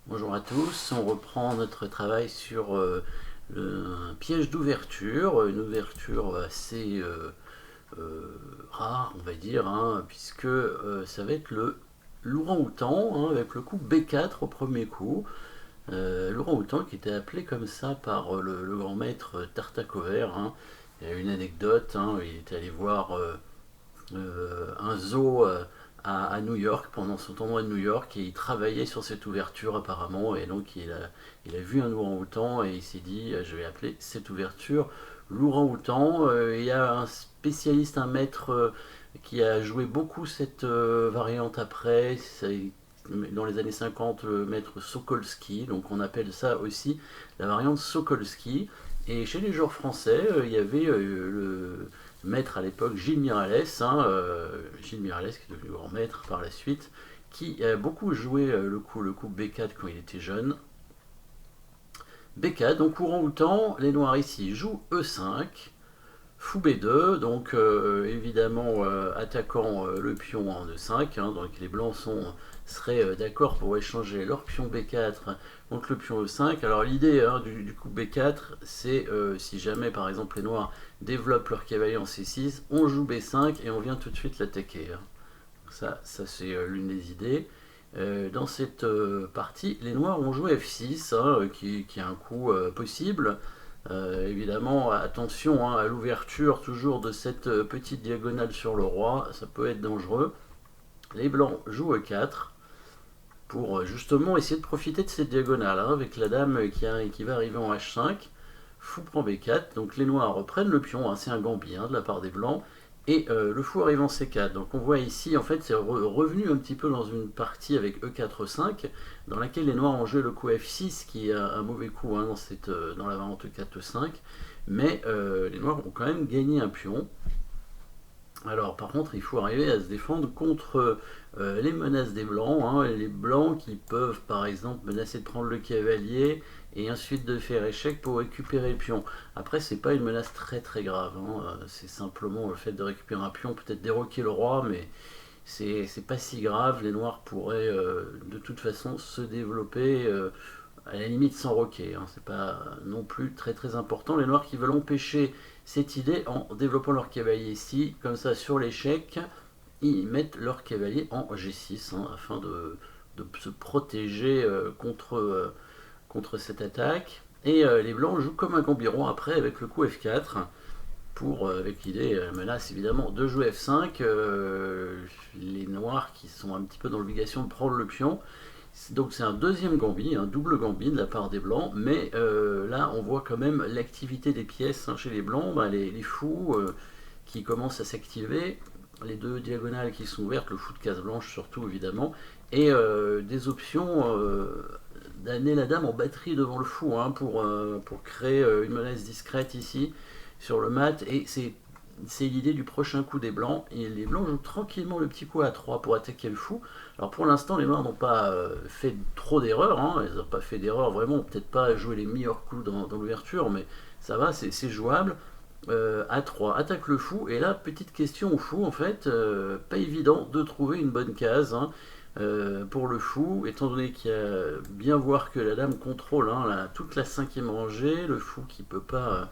Bonjour à tous, on reprend notre travail sur un piège d'ouverture, une ouverture assez rare on va dire, hein, puisque ça va être le l'ourang-outan, hein, avec le coup B4 au premier coup. L'ourang-outan qui était appelé comme ça par le grand maître Tartakover, hein. Il y a une anecdote, hein, il était allé voir un zoo à New York pendant son tournoi de New York et il travaillait sur cette ouverture apparemment et donc il a vu un orang-outan et il s'est dit je vais appeler cette ouverture l'ourang-outan. Il y a un spécialiste, un maître qui a joué beaucoup cette variante après, dans les années 50, le maître Sokolski, donc on appelle ça aussi la variante Sokolski. Et chez les joueurs français, il y avait le maître à l'époque, Gilles Miralles, hein, Gilles Miralles qui est devenu grand maître par la suite, qui a beaucoup joué le coup B4 quand il était jeune. B4, donc courant outan, les noirs ici jouent E5, fou B2, donc évidemment attaquant le pion en E5, hein, donc les blancs seraient d'accord pour échanger leur pion B4 contre le pion E5. Alors l'idée, hein, du coup B4, c'est si jamais par exemple les noirs développent leur cavalier en C6, on joue B5 et on vient tout de suite l'attaquer, hein. Ça c'est l'une des idées. Dans cette partie, les noirs ont joué F6, hein, qui est un coup possible. Évidemment, attention, hein, à l'ouverture toujours de cette petite diagonale sur le roi, ça peut être dangereux. Les blancs jouent E4 pour justement essayer de profiter de cette diagonale, hein, avec la dame qui va arriver en H5. Fou prend B4, donc les noirs reprennent le pion, hein, c'est un gambit, hein, de la part des blancs. Et le fou arrive en C4. Donc on voit ici, en fait, c'est revenu un petit peu dans une partie avec E4-5, dans laquelle les noirs ont joué le coup F6, qui est un mauvais coup, hein, dans la variante E4-5. Mais les noirs ont quand même gagné un pion. Alors par contre, il faut arriver à se défendre contre les menaces des blancs, hein, les blancs qui peuvent par exemple menacer de prendre le cavalier et ensuite de faire échec pour récupérer le pion. Après, c'est pas une menace très très grave, hein, c'est simplement le fait de récupérer un pion, peut-être déroquer le roi, mais c'est pas si grave. Les noirs pourraient de toute façon se développer à la limite sans roquer, hein. C'est pas non plus très très important. Les noirs qui veulent empêcher cette idée en développant leur cavalier ici, comme ça sur l'échec, ils mettent leur cavalier en G6, hein, afin de se protéger contre cette attaque. Et les blancs jouent comme un gambiron après avec le coup F4, avec l'idée, menace évidemment de jouer F5. Les noirs qui sont un petit peu dans l'obligation de prendre le pion. Donc c'est un deuxième gambit, un double gambit de la part des blancs, mais là on voit quand même l'activité des pièces, hein, chez les blancs, bah, les fous qui commencent à s'activer, les deux diagonales qui sont ouvertes, le fou de case blanche surtout évidemment, et des options d'amener la dame en batterie devant le fou, hein, pour créer une menace discrète ici sur le mat, et c'est l'idée du prochain coup des blancs. Et les blancs jouent tranquillement le petit coup à 3 pour attaquer le fou. Alors pour l'instant, les noirs n'ont pas fait trop d'erreurs, hein. Ils n'ont pas fait d'erreurs vraiment, peut-être pas joué les meilleurs coups dans l'ouverture, mais ça va, c'est jouable. A3, attaque le fou, et là, petite question au fou, en fait, pas évident de trouver une bonne case, hein, pour le fou, étant donné qu'il y a bien voir que la dame contrôle, hein, toute la cinquième rangée, le fou qui peut pas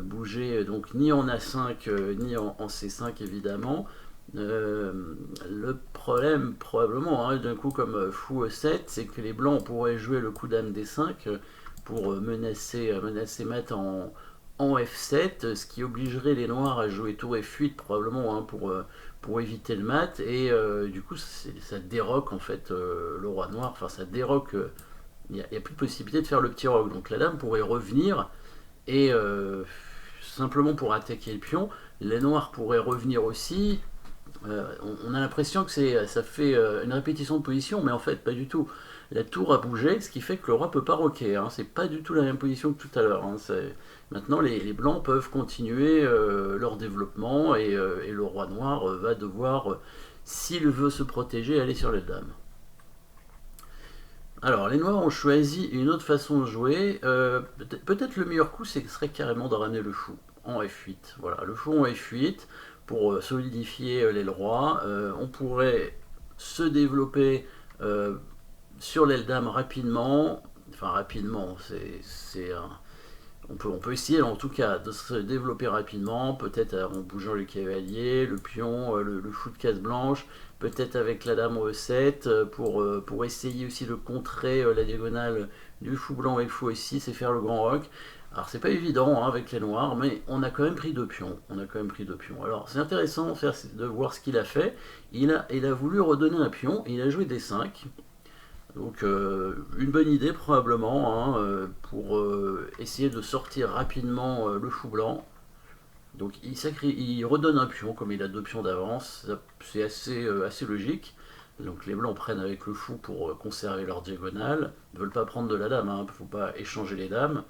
bouger donc ni en A5 ni en C5 évidemment. Le problème probablement, hein, d'un coup comme fou E7, c'est que les blancs pourraient jouer le coup dame D5 pour menacer mat en F7, ce qui obligerait les noirs à jouer tour F8 probablement, hein, pour éviter le mat, et du coup ça déroque en fait le roi noir, enfin ça déroque, il n'y a plus de possibilité de faire le petit roc, donc la dame pourrait revenir et simplement pour attaquer le pion. Les noirs pourraient revenir aussi. On a l'impression que ça fait une répétition de position, mais en fait pas du tout. La tour a bougé, ce qui fait que le roi peut pas roquer, hein. C'est pas du tout la même position que tout à l'heure, hein. Maintenant les blancs peuvent continuer leur développement, et le roi noir va devoir, s'il veut se protéger, aller sur les dames. Alors, les noirs ont choisi une autre façon de jouer. Peut-être le meilleur coup, serait carrément de ramener le fou en F8. Voilà, le fou en F8 pour solidifier l'aile roi. On pourrait se développer sur l'aile dame rapidement, enfin rapidement, on peut essayer en tout cas de se développer rapidement, peut-être en bougeant le cavalier, le pion, le fou de case blanche, peut-être avec la dame E7 pour essayer aussi de contrer la diagonale du fou blanc avec fou E6 et faire le grand roc. Alors c'est pas évident hein, avec les noirs, mais on a quand même pris 2 pions. On a quand même pris 2 pions. Alors c'est intéressant de voir ce qu'il a fait. Il a voulu redonner un pion, il a joué D5. Donc une bonne idée probablement hein, pour essayer de sortir rapidement le fou blanc. Donc il redonne un pion comme il a 2 pions d'avance, c'est assez logique. Donc les blancs prennent avec le fou pour conserver leur diagonale. Ils ne veulent pas prendre de la dame, il ne faut pas échanger les dames.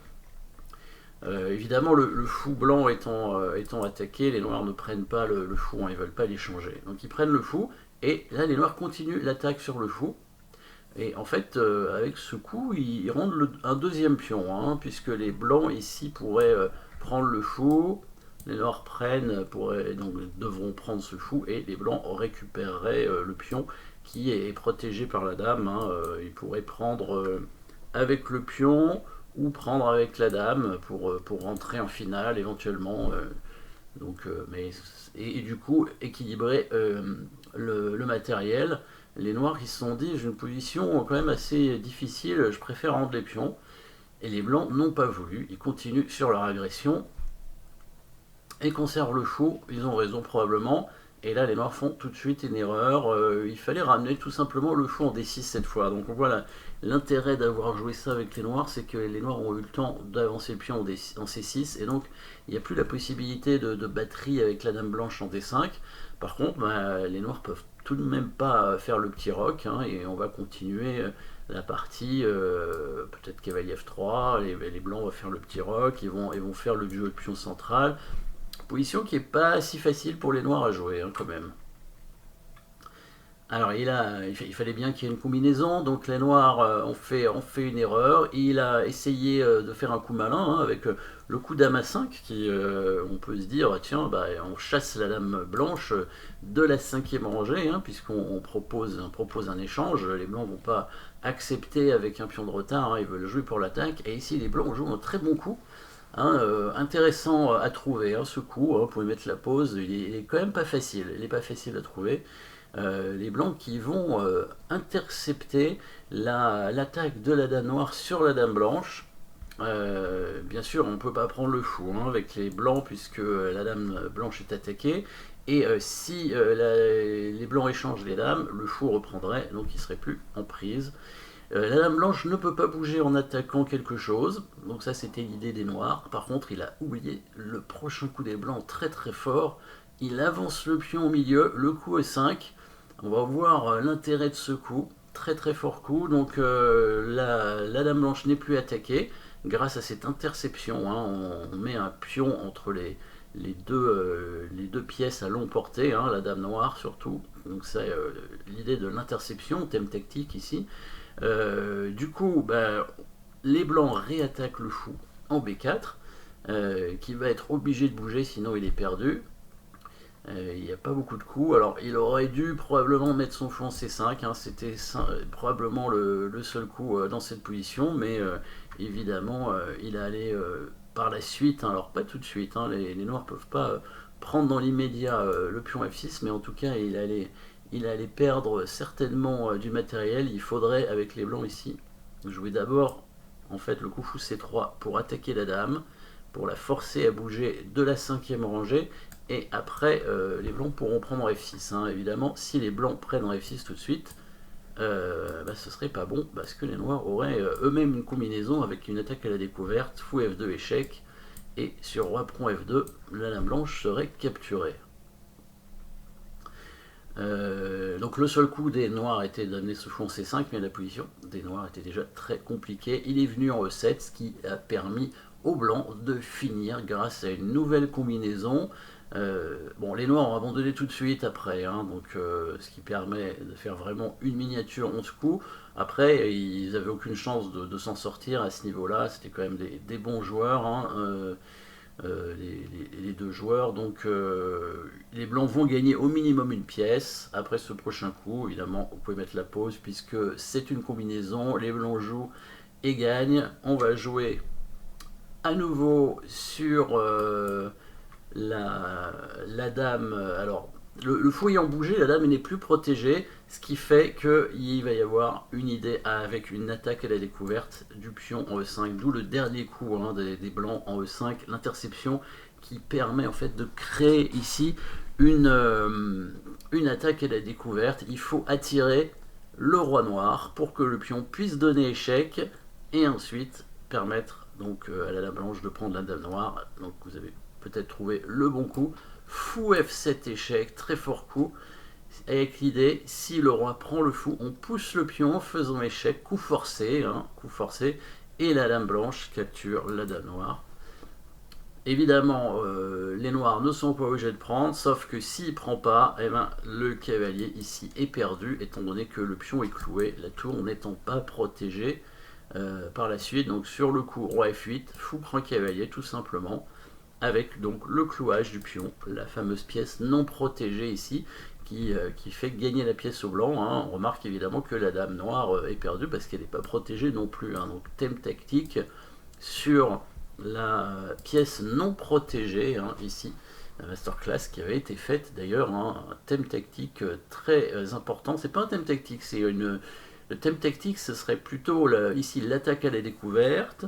Évidemment, le fou blanc étant attaqué, les noirs ne prennent pas le fou, hein, ils ne veulent pas l'échanger. Donc ils prennent le fou, et là les noirs continuent l'attaque sur le fou. Et en fait, avec ce coup, ils rendent un deuxième pion, hein, puisque les blancs ici pourraient prendre le fou, les noirs donc devront prendre ce fou, et les blancs récupéreraient le pion qui est protégé par la dame. Hein, ils pourraient prendre avec le pion ou prendre avec la dame pour rentrer en finale éventuellement. Et du coup, équilibrer le matériel. Les noirs qui se sont dit, j'ai une position quand même assez difficile, je préfère rendre les pions. Et les blancs n'ont pas voulu, ils continuent sur leur agression et conservent le fou, ils ont raison probablement. Et là, les noirs font tout de suite une erreur, il fallait ramener tout simplement le fou en D6 cette fois. Donc voilà, l'intérêt d'avoir joué ça avec les noirs, c'est que les noirs ont eu le temps d'avancer le pion en C6, et donc il n'y a plus la possibilité de batterie avec la dame blanche en D5. Par contre, les noirs peuvent tout de même pas faire le petit roc, hein, et on va continuer la partie, peut-être cavalier F3, les blancs vont faire le petit roc, ils vont faire le jeu de pion central. Position qui n'est pas si facile pour les noirs à jouer, hein, quand même. Alors il fallait bien qu'il y ait une combinaison, donc les noirs ont fait une erreur. Il a essayé de faire un coup malin hein, avec le coup dame A5, qui on peut se dire, tiens, on chasse la dame blanche de la 5e rangée, hein, puisqu'on propose un échange. Les blancs vont pas accepter avec un pion de retard, hein, ils veulent jouer pour l'attaque. Et ici les blancs jouent un très bon coup. Hein, intéressant à trouver hein, ce coup, hein, pour y mettre la pause, il est quand même pas facile, il n'est pas facile à trouver. Les blancs qui vont intercepter l'attaque de la dame noire sur la dame blanche. Bien sûr, on ne peut pas prendre le fou hein, avec les blancs puisque la dame blanche est attaquée. Et si les blancs échangent les dames, le fou reprendrait, donc il ne serait plus en prise. La dame blanche ne peut pas bouger en attaquant quelque chose, donc ça c'était l'idée des noirs. Par contre, il a oublié le prochain coup des blancs très très fort. Il avance le pion au milieu, le coup est 5. On va voir l'intérêt de ce coup, très très fort coup. Donc la dame blanche n'est plus attaquée grâce à cette interception. Hein, on met un pion entre les deux pièces à longue portée, hein, la dame noire surtout. Donc c'est l'idée de l'interception, thème tactique ici. Du coup, les blancs réattaquent le fou en B4, qui va être obligé de bouger, sinon il est perdu. Il n'y a pas beaucoup de coups. Alors, il aurait dû probablement mettre son fou en C5. Hein, c'était probablement le seul coup dans cette position. Mais évidemment, il allait par la suite. Hein, alors, pas tout de suite. Hein, les noirs ne peuvent pas prendre dans l'immédiat le pion F6. Mais en tout cas, il allait perdre certainement du matériel. Il faudrait, avec les blancs ici, jouer d'abord en fait le coup fou C3 pour attaquer la dame, pour la forcer à bouger de la 5e rangée. Et après, les blancs pourront prendre F6. Hein. Évidemment, si les blancs prennent en F6 tout de suite, ce serait pas bon, parce que les noirs auraient eux-mêmes une combinaison avec une attaque à la découverte, fou F2 échec, et sur roi prend F2, la dame blanche serait capturée. Donc le seul coup des noirs était d'amener ce fou en C5, mais la position des noirs était déjà très compliquée. Il est venu en E7, ce qui a permis aux blancs de finir grâce à une nouvelle combinaison. Bon, les noirs ont abandonné tout de suite après, hein, donc ce qui permet de faire vraiment une miniature 11 coups. Après, ils n'avaient aucune chance de s'en sortir à ce niveau-là, c'était quand même des bons joueurs. Hein, les deux joueurs. Donc les blancs vont gagner au minimum une pièce. Après ce prochain coup, évidemment, vous pouvez mettre la pause puisque c'est une combinaison. Les blancs jouent et gagnent. On va jouer à nouveau sur la dame. Alors, le fou ayant bougé, la dame n'est plus protégée, ce qui fait qu'il va y avoir une idée avec une attaque à la découverte du pion en E5, d'où le dernier coup hein, des blancs en E5, l'interception qui permet en fait de créer ici une attaque à la découverte. Il faut attirer le roi noir pour que le pion puisse donner échec et ensuite permettre donc à la dame blanche de prendre la dame noire. Donc vous avez peut-être trouvé le bon coup. Fou F7 échec, très fort coup, avec l'idée, si le roi prend le fou, on pousse le pion, faisant échec, coup forcé, et la dame blanche capture la dame noire. Évidemment, les noirs ne sont pas obligés de prendre, sauf que s'il ne prend pas, eh ben, le cavalier ici est perdu, étant donné que le pion est cloué, la tour n'étant pas protégée par la suite. Donc sur le coup, roi F8, fou prend cavalier, tout simplement, avec donc le clouage du pion, la fameuse pièce non protégée ici, qui fait gagner la pièce au blanc. Hein. On remarque évidemment que la dame noire est perdue parce qu'elle n'est pas protégée non plus. Hein. Donc thème tactique sur la pièce non protégée, hein, ici, la masterclass qui avait été faite d'ailleurs, hein, un thème tactique très important. C'est pas un thème tactique, c'est une... Le thème tactique, ce serait plutôt ici l'attaque à la découverte,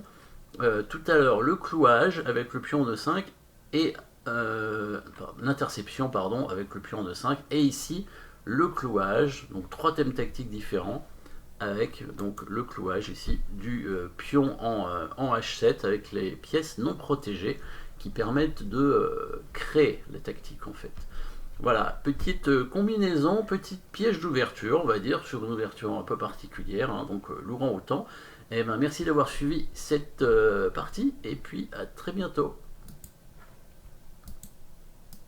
tout à l'heure le clouage avec le pion de 5 et l'interception pardon avec le pion de 5 et ici le clouage, donc trois thèmes tactiques différents avec donc le clouage ici du pion en H7 avec les pièces non protégées qui permettent de créer la tactique en fait. Voilà, petite combinaison, petite piège d'ouverture, on va dire, sur une ouverture un peu particulière, hein, donc l'ourang-outan. Et ben, merci d'avoir suivi cette partie, et puis à très bientôt.